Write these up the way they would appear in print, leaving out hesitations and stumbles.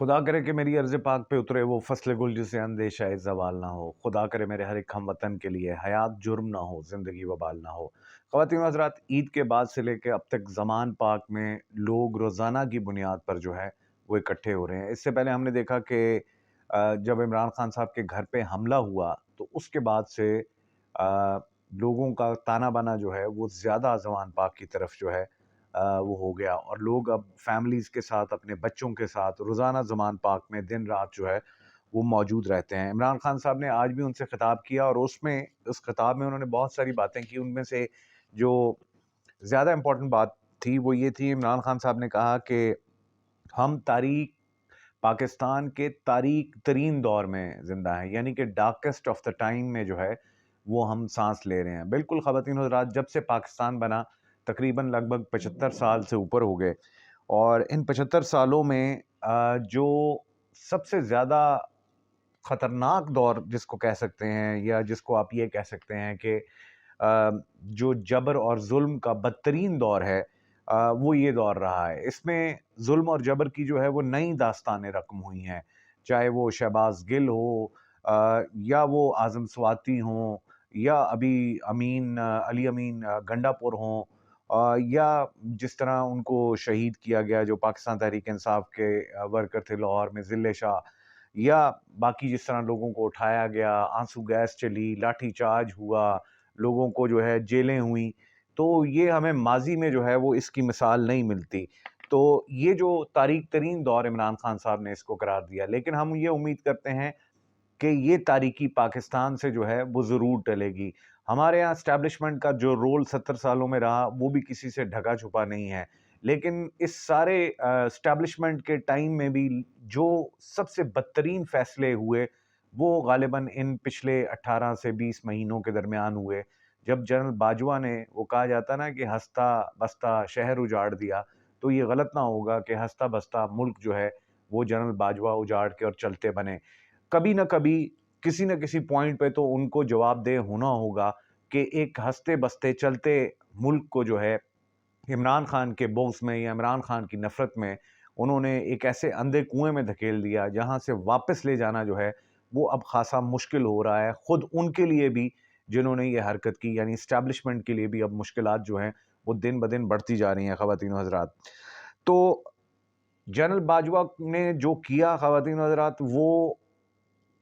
खुदा करे कि मेरी अर्ज़ पाक पे उतरे वो फ़स्ल गुल जिसे अंदेशा ज़वाल ना हो। खुदा करे मेरे हर एक हमवतन के लिए हयात जुर्म ना हो, ज़िंदगी वबाल ना हो। ख़वातीन व हज़रात, ईद के बाद से लेके अब तक ज़मान पाक में लोग रोज़ाना की बुनियाद पर जो है वो इकट्ठे हो रहे हैं। इससे पहले हमने देखा कि जब इमरान खान साहब के घर पे हमला हुआ तो उसके बाद से लोगों का ताना बाना जो है वो ज़्यादा ज़मान पाक की तरफ जो है वो हो गया, और लोग अब फैमिलीज़ के साथ, अपने बच्चों के साथ रोज़ाना ज़मान पाक में दिन रात जो है वो मौजूद रहते हैं। इमरान खान साहब ने आज भी उनसे खिताब किया, और उस खिताब में उन्होंने बहुत सारी बातें की। उनमें से जो ज़्यादा इम्पोर्टेंट बात थी वो ये थी, इमरान खान साहब ने कहा कि हम पाकिस्तान के तारीक तरीन दौर में ज़िंदा हैं, यानी कि डार्केस्ट ऑफ द टाइम में जो है वो हम सांस ले रहे हैं। बिल्कुल ख़वातीन हज़रात, जब से पाकिस्तान बना तकरीबन लगभग 75 साल से ऊपर हो गए, और इन 75 सालों में जो सबसे ज़्यादा ख़तरनाक दौर जिसको कह सकते हैं, या जिसको आप ये कह सकते हैं कि जो जबर और ज़ुल्म का बदतरीन दौर है, वो ये दौर रहा है। इसमें ज़ुल्म और जबर की जो है वो नई दास्तानें रक़म हुई हैं, चाहे वो शहबाज़ गिल हो, या वो आज़म स्वाति हों, या अभी अली अमीन गंडापुर हों, या जिस तरह उनको शहीद किया गया जो पाकिस्तान तहरीक इंसाफ के वर्कर थे लाहौर में, ज़िले शाह, या बाकी जिस तरह लोगों को उठाया गया, आंसू गैस चली, लाठी चार्ज हुआ, लोगों को जो है जेलें हुई। तो ये हमें माजी में जो है वो इसकी मिसाल नहीं मिलती। तो ये जो तारीक तरीन दौर इमरान खान साहब ने इसको करार दिया, लेकिन हम ये उम्मीद करते हैं कि ये तारीकी पाकिस्तान से जो है वो ज़रूर टलेगी। हमारे यहाँ एस्टेब्लिशमेंट का जो रोल 70 सालों में रहा वो भी किसी से ढका छुपा नहीं है। लेकिन इस सारे एस्टेब्लिशमेंट के टाइम में भी जो सबसे बदतरीन फ़ैसले हुए वो ग़ालिबन इन पिछले 18 से 20 महीनों के दरमियान हुए। जब जनरल बाजवा ने, वो कहा जाता ना कि हँसता-बसता शहर उजाड़ दिया, तो ये गलत ना होगा कि हँसता-बसता मुल्क जो है वो जनरल बाजवा उजाड़ के और चलते बने। कभी न कभी, किसी न किसी पॉइंट पे तो उनको जवाबदेह होना होगा कि एक हँसते-बसते चलते मुल्क को जो है इमरान खान के बुग़्ज़ में या इमरान खान की नफ़रत में उन्होंने एक ऐसे अंधे कुएँ में धकेल दिया, जहाँ से वापस ले जाना जो है वो अब ख़ासा मुश्किल हो रहा है। ख़ुद उनके लिए भी जिन्होंने ये हरकत की, यानी एस्टेब्लिशमेंट के लिए भी अब मुश्किलात जो हैं वो दिन-ब-दिन बढ़ती जा रही हैं ख़वातीन व हज़रात। तो जनरल बाजवा ने जो किया ख़वातीन व हज़रात, वो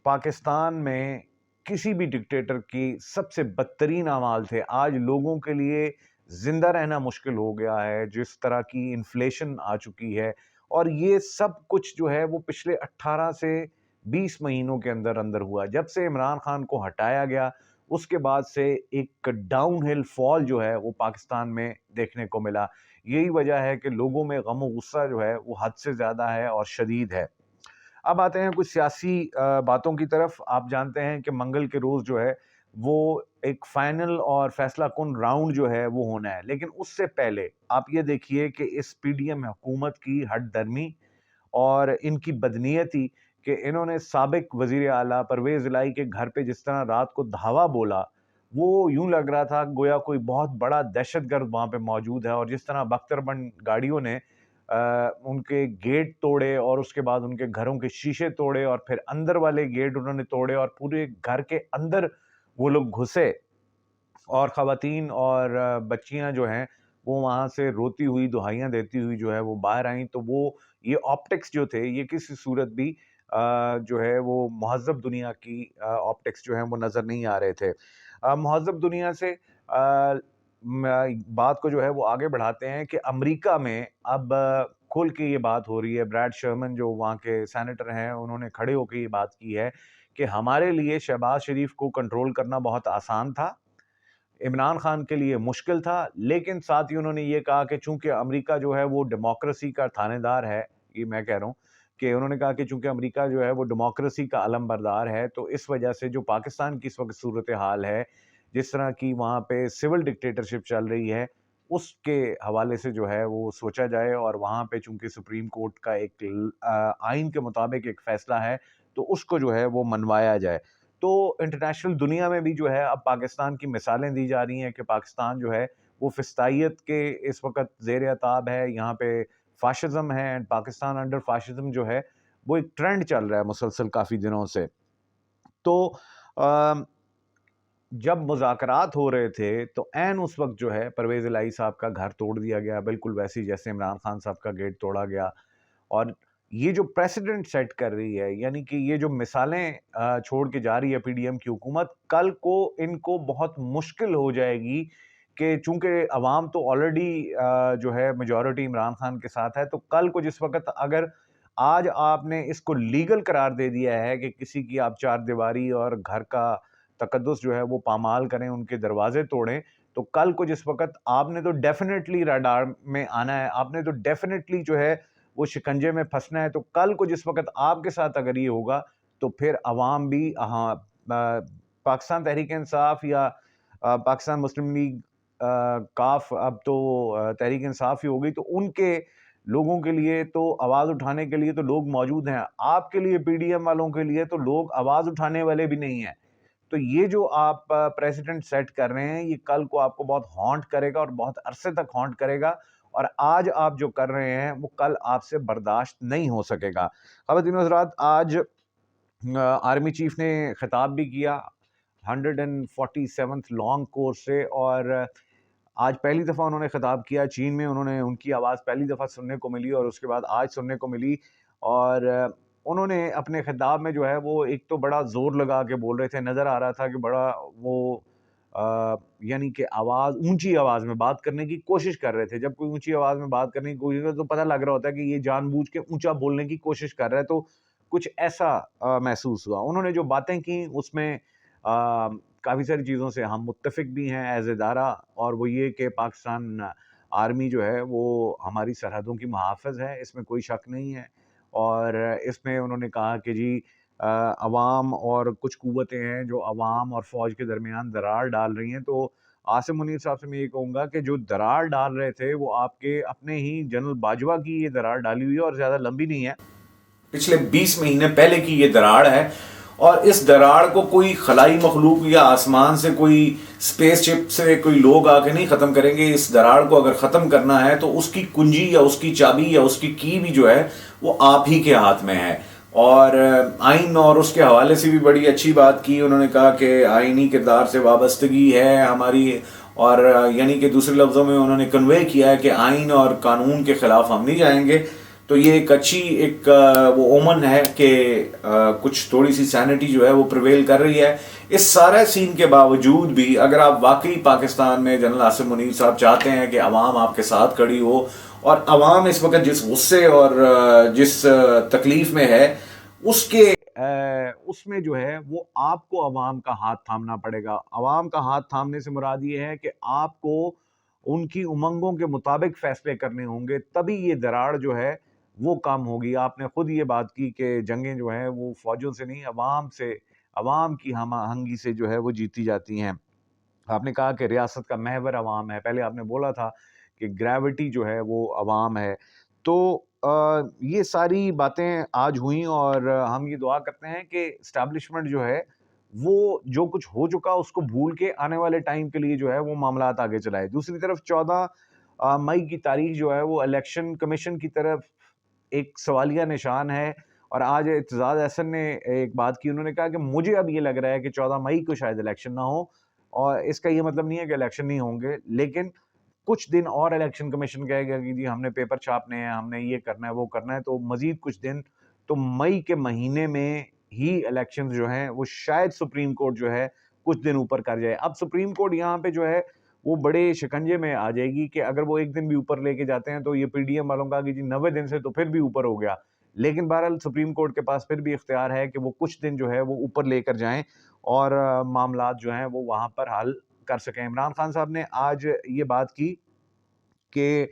पाकिस्तान में किसी भी डिक्टेटर की सबसे बदतरीन अमाल थे। आज लोगों के लिए ज़िंदा रहना मुश्किल हो गया है, जिस तरह की इन्फ्लेशन आ चुकी है, और ये सब कुछ जो है वो पिछले 18 से 20 महीनों के अंदर-अंदर हुआ। जब से इमरान खान को हटाया गया, उसके बाद से एक डाउनहिल फॉल जो है वो पाकिस्तान में देखने को मिला। यही वजह है कि लोगों में गम और गुस्सा जो है वो हद से ज़्यादा है और शदीद है। अब आते हैं कुछ सियासी बातों की तरफ। आप जानते हैं कि मंगल के रोज़ जो है वो एक फाइनल और फैसला कुन राउंड जो है वो होना है। लेकिन उससे पहले आप ये देखिए कि इस पीडीएम हुकूमत की हठधर्मी और इनकी बदनीयती, कि इन्होंने साबिक वज़ीर आला परवेज़ इलाही के घर पे जिस तरह रात को धावा बोला, वो यूँ लग रहा था गोया कोई बहुत बड़ा दहशतगर्द वहाँ पे मौजूद है। और जिस तरह बख्तरबंद गाड़ियों ने उनके गेट तोड़े, और उसके बाद उनके घरों के शीशे तोड़े, और फिर अंदर वाले गेट उन्होंने तोड़े, और पूरे घर के अंदर वो लोग घुसे, और ख़वातीन और बच्चियाँ जो हैं वो वहाँ से रोती हुई, दुहाइयाँ देती हुई जो है वो बाहर आईं। तो वो ये ऑप्टिक्स जो थे, ये किसी सूरत भी जो है वो महज़्ज़ब दुनिया की ऑप्टिक्स जो हैं वो नज़र नहीं आ रहे थे। महज़्ज़ब दुनिया से बात को जो है वो आगे बढ़ाते हैं कि अमेरिका में अब खुल के ये बात हो रही है। ब्रैड शर्मन जो वहाँ के सेनेटर हैं, उन्होंने खड़े होके ये बात की है कि हमारे लिए शहबाज शरीफ को कंट्रोल करना बहुत आसान था, इमरान खान के लिए मुश्किल था। लेकिन साथ ही उन्होंने ये कहा कि चूँकि अमेरिका जो है वो डेमोक्रेसी का थानेदार है, ये मैं कह रहा हूँ कि उन्होंने कहा कि चूँकि अमेरिका जो है वो डेमोक्रेसी का अलमबरदार है, तो इस वजह से जो पाकिस्तान की इस वक़्त सूरत-ए-हाल है, जिस तरह की वहाँ पे सिविल डिक्टेटरशिप चल रही है, उसके हवाले से जो है वो सोचा जाए, और वहाँ पे चूँकि सुप्रीम कोर्ट का एक आइन के मुताबिक एक फ़ैसला है, तो उसको जो है वो मनवाया जाए। तो इंटरनेशनल दुनिया में भी जो है अब पाकिस्तान की मिसालें दी जा रही हैं कि पाकिस्तान जो है वो फ़िस्तायत के इस वक़्त ज़ेर-ए-ताब है, यहाँ पे फ़ाशिज़्म है, एंड पाकिस्तान अंडर फ़ाशिज़्म जो है वो एक ट्रेंड चल रहा है मुसलसल काफ़ी दिनों से। तो अ, जब मुज़ाकरात हो रहे थे तो ऐन उस वक़्त जो है परवेज़ इलाही साहब का घर तोड़ दिया गया, बिल्कुल वैसे ही जैसे इमरान खान साहब का गेट तोड़ा गया। और ये जो प्रेसिडेंट सेट कर रही है, यानी कि ये जो मिसालें छोड़ के जा रही है पीडीएम की हुकूमत, कल को इनको बहुत मुश्किल हो जाएगी कि चूँकि अवाम तो ऑलरेडी जो है मेजॉरिटी इमरान खान के साथ है, तो कल को जिस वक़्त अगर आज आपने इसको लीगल करार दे दिया है कि किसी की आप चारदीवारी और घर का तकद्दुस जो है वो पामाल करें, उनके दरवाजे तोड़ें, तो कल को जिस वक़्त आपने तो डेफ़िनेटली रडार में आना है, आपने तो डेफ़िनेटली जो है वो शिकंजे में फँसना है। तो कल को जिस वक़्त आपके साथ अगर ये होगा, तो फिर अवाम भी पाकिस्तान तहरीक-ए-इंसाफ या पाकिस्तान मुस्लिम लीग काफ अब तो तहरीक-ए-इंसाफ ही हो गई, तो उनके लोगों के लिए तो आवाज़ उठाने के लिए तो लोग मौजूद हैं। आपके लिए पीडीएम वालों के लिए तो लोग आवाज़ उठाने वाले भी नहीं हैं। तो ये जो आप प्रेसिडेंट सेट कर रहे हैं, ये कल को आपको बहुत हॉन्ट करेगा और बहुत अरसे तक हॉन्ट करेगा, और आज आप जो कर रहे हैं वो कल आपसे बर्दाश्त नहीं हो सकेगा। ख़वातीन व हज़रात, आज आर्मी चीफ ने खिताब भी किया 147th लॉन्ग कोर्स से, और आज पहली दफ़ा उन्होंने खिताब किया चीन में। उन्होंने उनकी आवाज़ पहली दफ़ा सुनने को मिली और उसके बाद आज सुनने को मिली। और उन्होंने अपने खिताब में जो है वो एक तो बड़ा ज़ोर लगा के बोल रहे थे, नज़र आ रहा था कि बड़ा वो यानी कि ऊंची आवाज़ में बात करने की कोशिश कर रहे थे। जब कोई ऊंची आवाज़ में बात करने की कोशिश करे तो पता लग रहा होता है कि ये जानबूझ के ऊंचा बोलने की कोशिश कर रहा है, तो कुछ ऐसा महसूस हुआ। उन्होंने जो बातें की उसमें काफ़ी सारी चीज़ों से हम मुत्तफ़िक भी हैं एज़ इदारा, और वो ये कि पाकिस्तान आर्मी जो है वो हमारी सरहदों की मुहाफ़िज़ है, इसमें कोई शक नहीं है। और इसमें उन्होंने कहा कि जी अवाम और कुछ क़ुव्वतें हैं जो अवाम और फ़ौज के दरमियान दरार डाल रही हैं। तो आसिम मुनीर साहब से मैं ये कहूँगा कि जो दरार डाल रहे थे वो आपके अपने ही जनरल बाजवा की ये दरार डाली हुई है, और ज़्यादा लंबी नहीं है, पिछले 20 महीने पहले की ये दरार है। और इस दरार को कोई खलाई मखलूक या आसमान से कोई स्पेसशिप से कोई लोग आके नहीं ख़त्म करेंगे। इस दरार को अगर ख़त्म करना है तो उसकी कुंजी या उसकी चाबी या उसकी की भी जो है वो आप ही के हाथ में है। और आइन और उसके हवाले से भी बड़ी अच्छी बात की। उन्होंने कहा कि आइनी किरदार से वाबस्तगी है हमारी, और यानी कि दूसरे लफ्ज़ों में उन्होंने कन्वे किया है कि आइन और कानून के ख़िलाफ़ हम नहीं जाएंगे। तो ये एक अच्छी वो ओमन है कि कुछ थोड़ी सी सैनिटी जो है वो प्रिवेल कर रही है। इस सारे सीन के बावजूद भी अगर आप वाकई पाकिस्तान में जनरल आसिम मुनीर साहब चाहते हैं कि अवाम आपके साथ खड़ी हो, और अवाम इस वक्त जिस गुस्से और जिस तकलीफ में है उसमें जो है वो आपको अवाम का हाथ थामना पड़ेगा। अवाम का हाथ थामने से मुराद ये है कि आपको उनकी उमंगों के मुताबिक फैसले करने होंगे, तभी ये दरार जो है वो कम होगी। आपने खुद ये बात की कि जंगें जो हैं वो फौजों से नहीं, अवाम से, अवाम की हम आहंगी से जो है वो जीती जाती हैं। आपने कहा कि रियासत का महवर अवाम है, पहले आपने बोला था कि ग्रेविटी जो है वो अवाम है। तो ये सारी बातें आज हुई, और हम ये दुआ करते हैं कि एस्टैब्लिशमेंट जो है वो जो कुछ हो चुका उसको भूल के आने वाले टाइम के लिए जो है वो मामलात आगे चलाए। दूसरी तरफ 14 मई की तारीख जो है वो इलेक्शन कमीशन की तरफ एक सवालिया निशान है। और आज एतजाज़ अहसन ने एक बात की, उन्होंने कहा कि मुझे अब ये लग रहा है कि 14 मई को शायद इलेक्शन ना हो, और इसका ये मतलब नहीं है कि इलेक्शन नहीं होंगे, लेकिन कुछ दिन और इलेक्शन कमीशन कहेगा कि जी हमने पेपर छापने हैं, हमने ये करना है, वो करना है, तो मज़ीद कुछ दिन, तो मई के महीने में ही इलेक्शंस जो हैं वो शायद सुप्रीम कोर्ट जो है कुछ दिन ऊपर कर जाए। अब सुप्रीम कोर्ट यहाँ पे जो है वो बड़े शिकंजे में आ जाएगी कि अगर वो एक दिन भी ऊपर लेके जाते हैं तो ये पीडीएम वालों का कि जी 90 दिन से तो फिर भी ऊपर हो गया। लेकिन बहरहाल सुप्रीम कोर्ट के पास फिर भी इख्तियार है कि वो कुछ दिन जो है वो ऊपर लेकर जाएं, और मामलात जो हैं वो वहाँ पर हल कर सकें। इमरान खान साहब ने आज ये बात की कि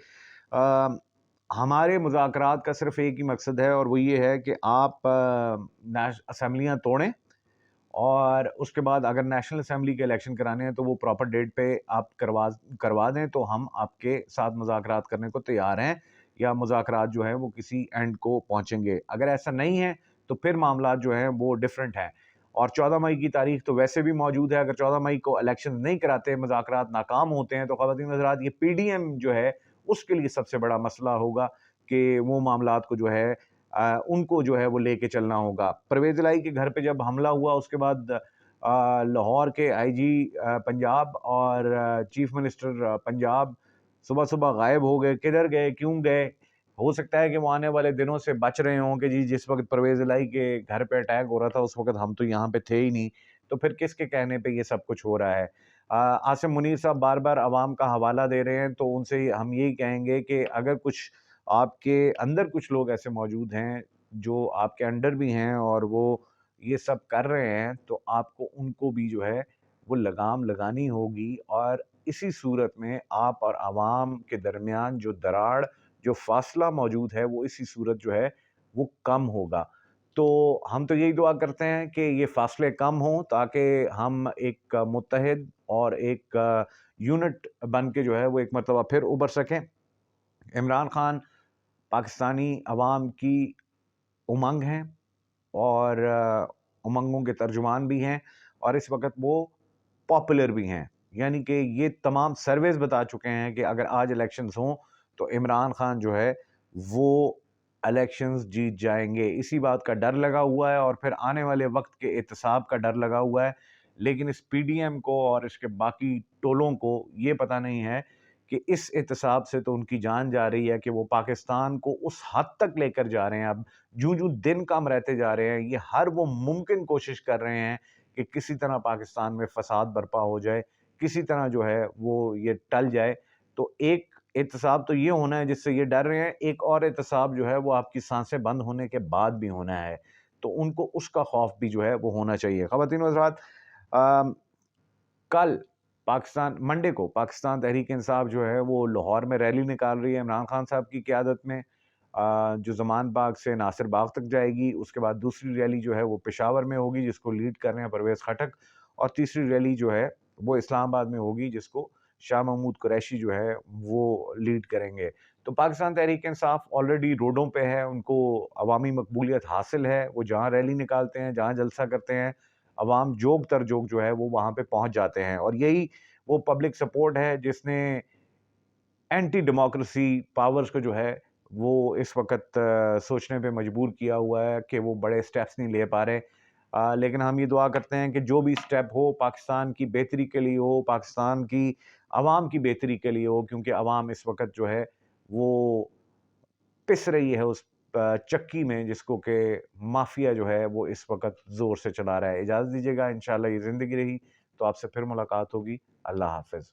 हमारे मुज़ाकरात का सिर्फ एक ही मकसद है, और वो ये है कि आप असेंबलियाँ तोड़ें, और उसके बाद अगर नेशनल असेंबली के इलेक्शन कराने हैं तो वो प्रॉपर डेट पे आप करवा दें, तो हम आपके साथ मुज़ाकरात करने को तैयार हैं, या मुज़ाकरात जो है वो किसी एंड को पहुंचेंगे। अगर ऐसा नहीं है तो फिर मामलात जो हैं वो डिफरेंट हैं। और 14 मई की तारीख तो वैसे भी मौजूद है। अगर 14 मई को इलेक्शन नहीं कराते, मुज़ाकरात नाकाम होते हैं, तो ख़वातीन हज़रात ये पीडीएम जो है उसके लिए सबसे बड़ा मसला होगा कि वो मामलात को जो है उनको जो है वो लेके चलना होगा। परवेज़ इलाही के घर पे जब हमला हुआ उसके बाद लाहौर के आईजी पंजाब और चीफ मिनिस्टर पंजाब सुबह-सुबह गायब हो गए। किधर गए? क्यों गए? हो सकता है कि वो आने वाले दिनों से बच रहे हों कि जी जिस वक़्त परवेज़ इलाही के घर पे अटैक हो रहा था उस वक़्त हम तो यहाँ पे थे ही नहीं। तो फिर किसके कहने पे ये सब कुछ हो रहा है? आसिम मुनीर साहब बार-बार अवाम का हवाला दे रहे हैं, तो उनसे हम यही कहेंगे कि अगर कुछ आपके अंदर कुछ लोग ऐसे मौजूद हैं, जो आपके अंडर भी हैं और वो ये सब कर रहे हैं, तो आपको उनको भी जो है, वो लगाम लगानी होगी और इसी सूरत में आप और अवाम के दरमियान जो दरार, जो फ़ासला मौजूद है, वो इसी सूरत जो है, वो कम होगा। तो हम तो यही दुआ करते हैं कि ये फ़ासले कम हों ताकि हम एक मुत्तहिद और एक यूनिट बन के जो है वो एक मरतबा फिर उभर सकें। इमरान खान पाकिस्तानी अवाम की उमंग हैं और उमंगों के तर्जुमान भी हैं और इस वक़्त वो पॉपुलर भी हैं। यानी कि ये तमाम सर्वेज़ बता चुके हैं कि अगर आज इलेक्शंस हों, तो इमरान खान जो है, वो इलेक्शंस जीत जाएँगे। इसी बात का डर लगा हुआ है और फिर आने वाले वक़्त के एहतसाब का डर लगा हुआ है। लेकिन इस पीडीएम को और इसके बाकी टोलों को ये पता नहीं है कि इस एहतसाब से तो उनकी जान जा रही है कि वो पाकिस्तान को उस हद तक लेकर जा रहे हैं अब जूं-जूं दिन कम रहते जा रहे हैं, ये हर वो मुमकिन कोशिश कर रहे हैं कि किसी तरह पाकिस्तान में फ़साद बर्पा हो जाए, किसी तरह जो है वो ये टल जाए। तो एक एहतसाब तो ये होना है जिससे ये डर रहे हैं, एक और एहतसाब जो है वो आपकी साँसें बंद होने के बाद भी होना है। तो उनको उसका खौफ भी जो है वो होना चाहिए। ख़वातीन व हज़रात अ, कल मंडे को पाकिस्तान तहरीक-ए-इंसाफ जो है वो लाहौर में रैली निकाल रही है इमरान खान साहब की क़यादत में। जो ज़मान बाग से नासिर बाग तक जाएगी, उसके बाद दूसरी रैली जो है वो पेशावर में होगी जिसको लीड कर रहे हैं परवेज़ खटक और तीसरी रैली जो है वो इस्लामाबाद में होगी जिसको शाह महमूद कुरैशी जो है वो लीड करेंगे। तो पाकिस्तान तहरीक-ए-इंसाफ ऑलरेडी रोडों पे है, उनको अवामी मकबूलियत हासिल है, वो जहाँ रैली निकालते हैं, जहाँ जलसा करते हैं, अवाम जोग तर जोग जो है वो वहाँ पे पहुँच जाते हैं और यही वो पब्लिक सपोर्ट है जिसने एंटी डेमोक्रेसी पावर्स को जो है वो इस वक़्त सोचने पे मजबूर किया हुआ है कि वो बड़े स्टेप्स नहीं ले पा रहे। लेकिन हम ये दुआ करते हैं कि जो भी स्टेप हो पाकिस्तान की बेहतरी के लिए हो, पाकिस्तान की अवाम की बेहतरी के लिए हो क्योंकि अवाम इस वक़्त जो है वो पिस रही है उस चक्की में जिसको कि माफिया जो है वो इस वक़्त ज़ोर से चला रहा है। इजाज़त दीजिएगा, इंशाअल्लाह ये ज़िंदगी रही तो आपसे फिर मुलाकात होगी। अल्लाह हाफ़िज़।